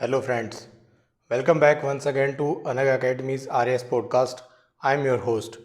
Hello, friends. Welcome back once again to Anag Academy's RS podcast. I am your host,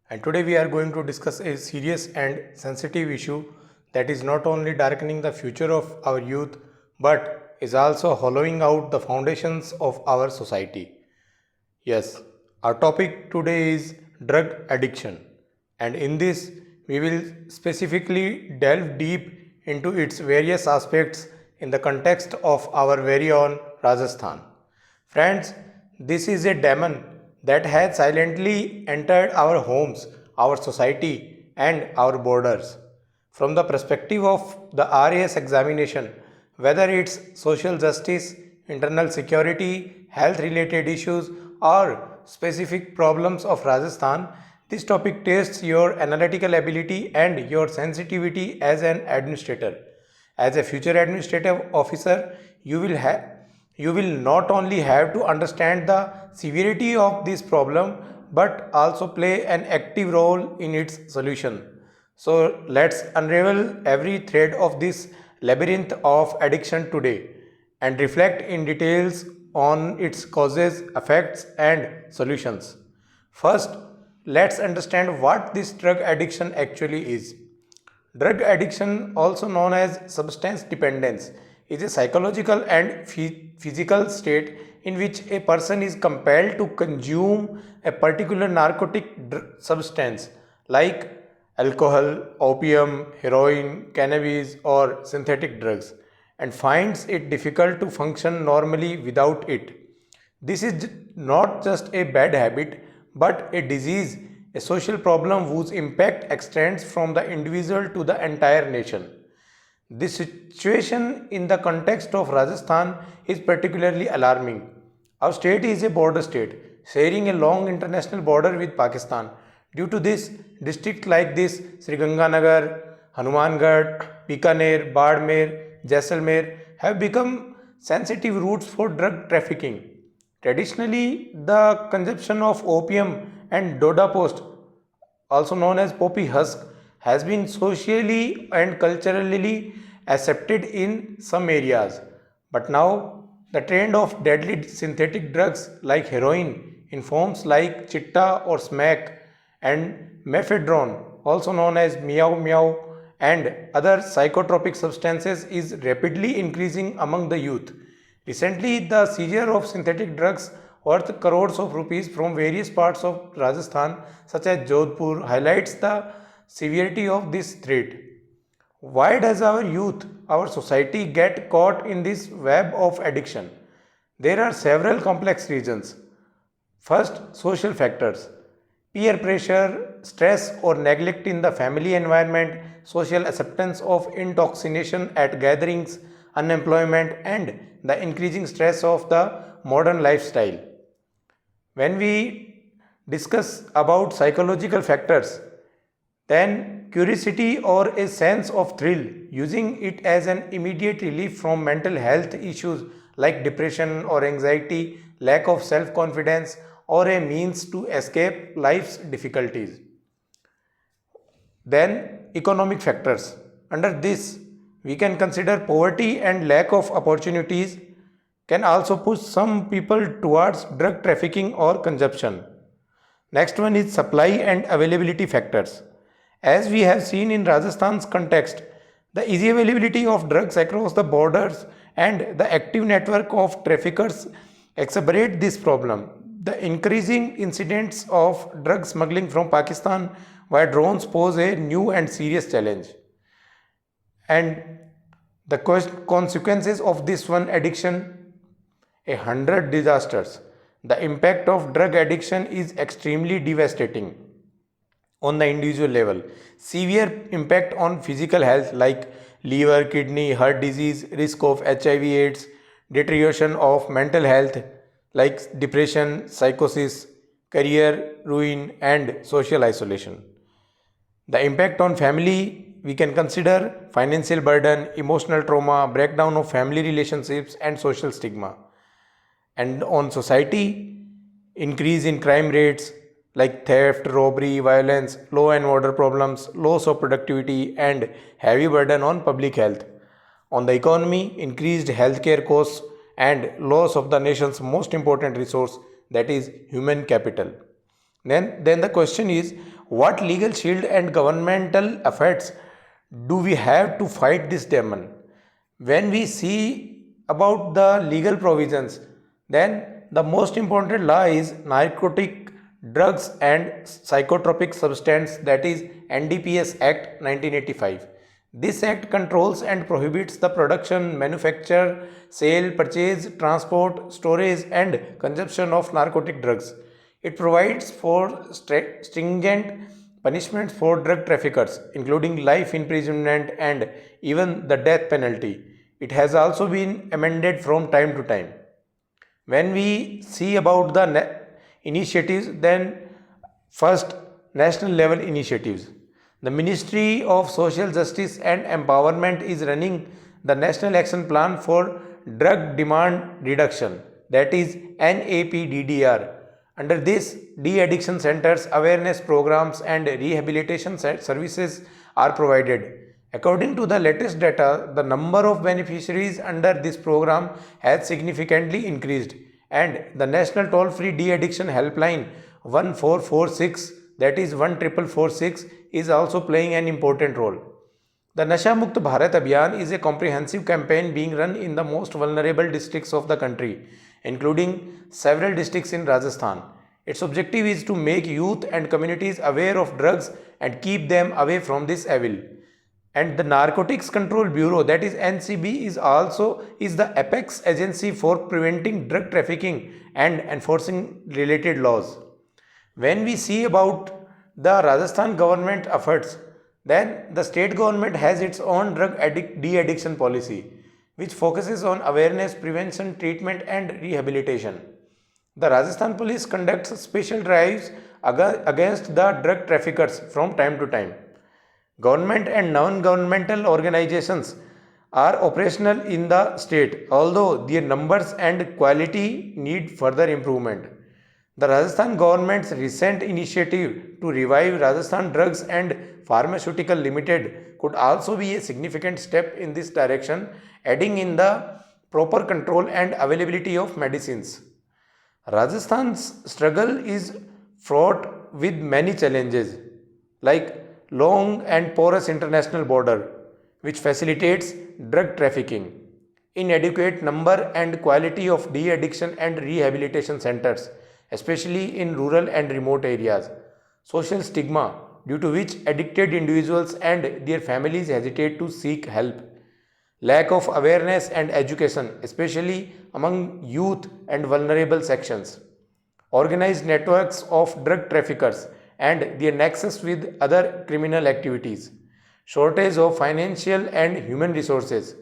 and today we are going to discuss a serious and sensitive issue that is not only darkening the future of our youth but is also hollowing out the foundations of our society. Yes, our topic today is drug addiction, and in this, we will specifically delve deep into its various aspects in the context of our very own Rajasthan. Friends, this is a demon that has silently entered our homes, our society, and our borders. From the perspective of the RAS examination, whether it's social justice, internal security, health related issues, or specific problems of Rajasthan, this topic tests your analytical ability and your sensitivity as an administrator. As a future administrative officer, you will not only have to understand the severity of this problem but also play an active role in its solution. So let's unravel every thread of this labyrinth of addiction today and reflect in details on its causes, effects, and solutions. First, let's understand what this drug addiction actually is. Drug addiction, also known as substance dependence, is a psychological and physical state in which a person is compelled to consume a particular narcotic substance like alcohol, opium, heroin, cannabis, or synthetic drugs and finds it difficult to function normally without it. This is not just a bad habit but a disease, a social problem whose impact extends from the individual to the entire nation. This situation in the context of Rajasthan is particularly alarming. Our state is a border state, sharing a long international border with Pakistan. Due to this, districts like this, Sriganganagar, Hanumangarh, Bikaner, Badmer, Jaisalmer have become sensitive routes for drug trafficking. Traditionally, the consumption of opium and doda post, also known as poppy husk, has been socially and culturally accepted in some areas. But now, the trend of deadly synthetic drugs like heroin in forms like chitta or smack and mephedrone, also known as meow meow, and other psychotropic substances is rapidly increasing among the youth. Recently, the seizure of synthetic drugs worth crores of rupees from various parts of Rajasthan, such as Jodhpur, highlights the severity of this threat. Why does our youth, our society get caught in this web of addiction? There are several complex reasons. First, social factors. Peer pressure, stress or neglect in the family environment, social acceptance of intoxication at gatherings, unemployment, and the increasing stress of the modern lifestyle. When we discuss about psychological factors, then curiosity or a sense of thrill, using it as an immediate relief from mental health issues like depression or anxiety, lack of self confidence, or a means to escape life's difficulties. Then, economic factors. Under this, we can consider poverty and lack of opportunities can also push some people towards drug trafficking or consumption. Next one is supply and availability factors. As we have seen in Rajasthan's context, the easy availability of drugs across the borders and the active network of traffickers exacerbate this problem. The increasing incidents of drug smuggling from Pakistan via drones pose a new and serious challenge. And the consequences of this one addiction, a hundred disasters. The impact of drug addiction is extremely devastating on the individual level. Severe impact on physical health like liver, kidney, heart disease, risk of HIV/AIDS, deterioration of mental health like depression, psychosis, career ruin, and social isolation. The impact on family, we can consider financial burden, emotional trauma, breakdown of family relationships, and social stigma. And on society, increase in crime rates like theft, robbery, violence, law and order problems, loss of productivity, and heavy burden on public health. On the economy, increased healthcare costs and loss of the nation's most important resource, that is human capital. Then the question is, what legal shield and governmental efforts do we have to fight this demon? When we see about the legal provisions, then the most important law is Narcotic Drugs and Psychotropic Substance, that is NDPS Act 1985. This act controls and prohibits the production, manufacture, sale, purchase, transport, storage and consumption of narcotic drugs. It provides for stringent punishments for drug traffickers, including life imprisonment and even the death penalty. It has also been amended from time to time. When we see about the initiatives, then first, national level initiatives. The Ministry of Social Justice and Empowerment is running the National Action Plan for Drug Demand Reduction, that is NAPDDR. Under this, de-addiction centers, awareness programs and rehabilitation services are provided. According to the latest data, the number of beneficiaries under this program has significantly increased, and the national toll-free de-addiction helpline 1446, that is 14446, is also playing an important role. The Nasha Mukt Bharat Abhiyan is a comprehensive campaign being run in the most vulnerable districts of the country, including several districts in Rajasthan. Its objective is to make youth and communities aware of drugs and keep them away from this evil. And the Narcotics Control Bureau, that is NCB, is the apex agency for preventing drug trafficking and enforcing related laws. When we see about the Rajasthan government efforts, then the state government has its own drug de-addiction policy, which focuses on awareness, prevention, treatment and rehabilitation. The Rajasthan police conducts special drives against the drug traffickers from time to time. Government and non-governmental organizations are operational in the state, although their numbers and quality need further improvement. The Rajasthan government's recent initiative to revive Rajasthan Drugs and Pharmaceutical Limited could also be a significant step in this direction, aiding in the proper control and availability of medicines. Rajasthan's struggle is fraught with many challenges, like long and porous international border, which facilitates drug trafficking, inadequate number and quality of de-addiction and rehabilitation centers, especially in rural and remote areas, social stigma due to which addicted individuals and their families hesitate to seek help, lack of awareness and education, especially among youth and vulnerable sections, organized networks of drug traffickers and their nexus with other criminal activities, shortage of financial and human resources,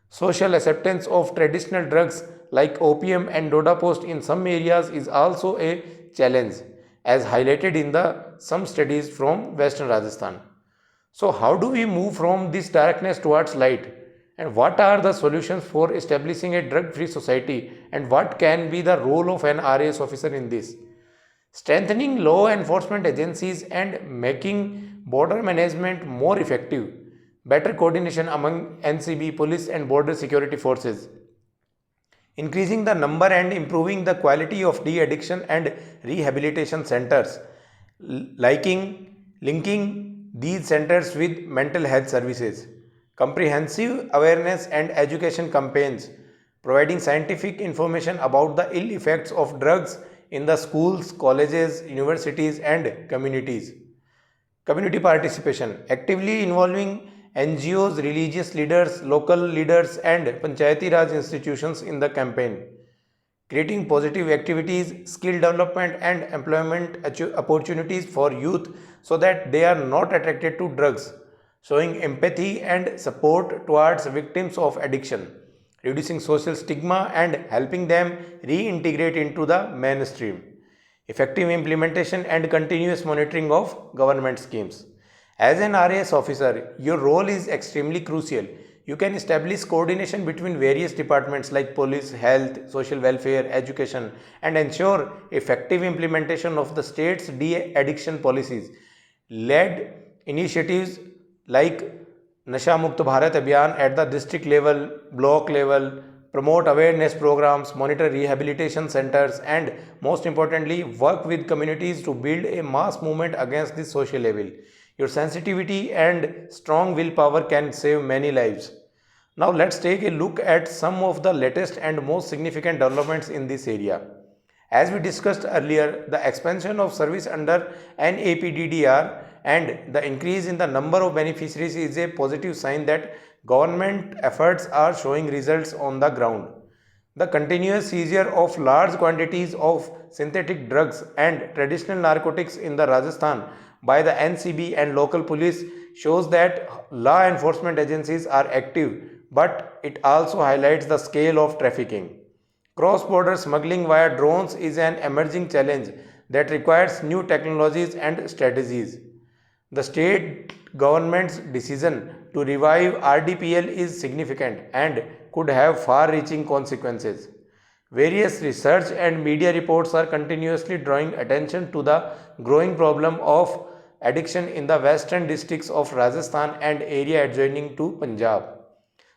social acceptance of traditional drugs like opium and doda post in some areas is also a challenge, as highlighted in some studies from Western Rajasthan. So how do we move from this darkness towards light? And what are the solutions for establishing a drug-free society, and what can be the role of an RAS officer in this? Strengthening law enforcement agencies and making border management more effective, better coordination among NCB, police and border security forces, increasing the number and improving the quality of de-addiction and rehabilitation centers, linking these centers with mental health services, comprehensive awareness and education campaigns, providing scientific information about the ill effects of drugs in the schools, colleges, universities and communities. Community participation, actively involving NGOs, religious leaders, local leaders and Panchayati Raj institutions in the campaign. Creating positive activities, skill development and employment opportunities for youth so that they are not attracted to drugs. Showing empathy and support towards victims of addiction, reducing social stigma and helping them reintegrate into the mainstream. Effective implementation and continuous monitoring of government schemes. As an RAS officer, your role is extremely crucial. You can establish coordination between various departments like police, health, social welfare, education, and ensure effective implementation of the state's de-addiction policies. Led initiatives like Nasha Mukt Bharat Abhiyan at the district level, block level, promote awareness programs, monitor rehabilitation centers, and most importantly, work with communities to build a mass movement against this social evil. Your sensitivity and strong willpower can save many lives. Now, let's take a look at some of the latest and most significant developments in this area. As we discussed earlier, the expansion of service under NAPDDR and the increase in the number of beneficiaries is a positive sign that government efforts are showing results on the ground. The continuous seizure of large quantities of synthetic drugs and traditional narcotics in the Rajasthan by the NCB and local police shows that law enforcement agencies are active, but it also highlights the scale of trafficking. Cross-border smuggling via drones is an emerging challenge that requires new technologies and strategies. The state government's decision to revive RDPL is significant and could have far-reaching consequences. Various research and media reports are continuously drawing attention to the growing problem of addiction in the western districts of Rajasthan and area adjoining to Punjab.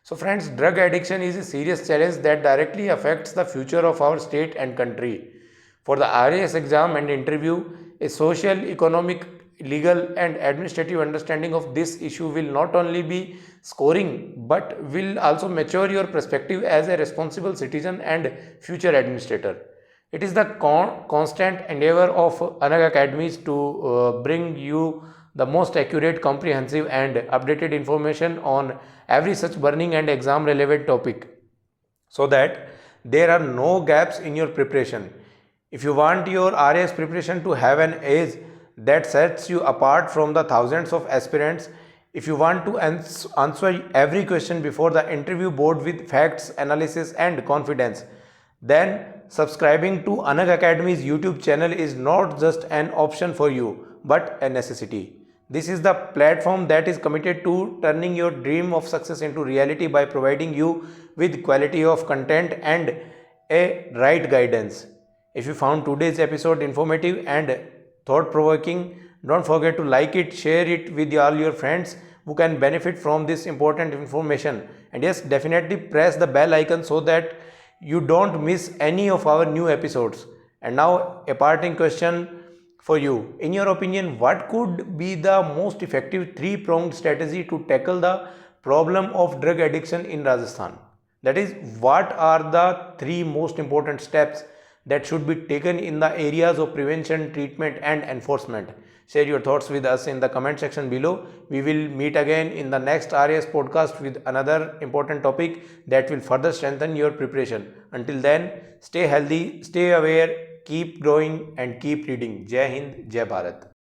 So friends, drug addiction is a serious challenge that directly affects the future of our state and country. For the RAS exam and interview, a social, economic, legal and administrative understanding of this issue will not only be scoring but will also mature your perspective as a responsible citizen and future administrator. It is the constant endeavor of Anag Academies to bring you the most accurate, comprehensive and updated information on every such burning and exam relevant topic so that there are no gaps in your preparation. If you want your RAS preparation to have an edge that sets you apart from the thousands of aspirants, if you want to answer every question before the interview board with facts, analysis and confidence, then subscribing to Anag Academy's YouTube channel is not just an option for you but a necessity. This is the platform that is committed to turning your dream of success into reality by providing you with quality of content and a right guidance. If you found today's episode informative and thought-provoking, don't forget to like it, share it with all your friends who can benefit from this important information. And yes, definitely press the bell icon so that you don't miss any of our new episodes. And now a parting question for you. In your opinion, what could be the most effective three-pronged strategy to tackle the problem of drug addiction in Rajasthan? That is, what are the three most important steps that should be taken in the areas of prevention, treatment and enforcement? Share your thoughts with us in the comment section below. We will meet again in the next RAS podcast with another important topic that will further strengthen your preparation. Until then, stay healthy, stay aware, keep growing and keep reading. Jai Hind, Jai Bharat.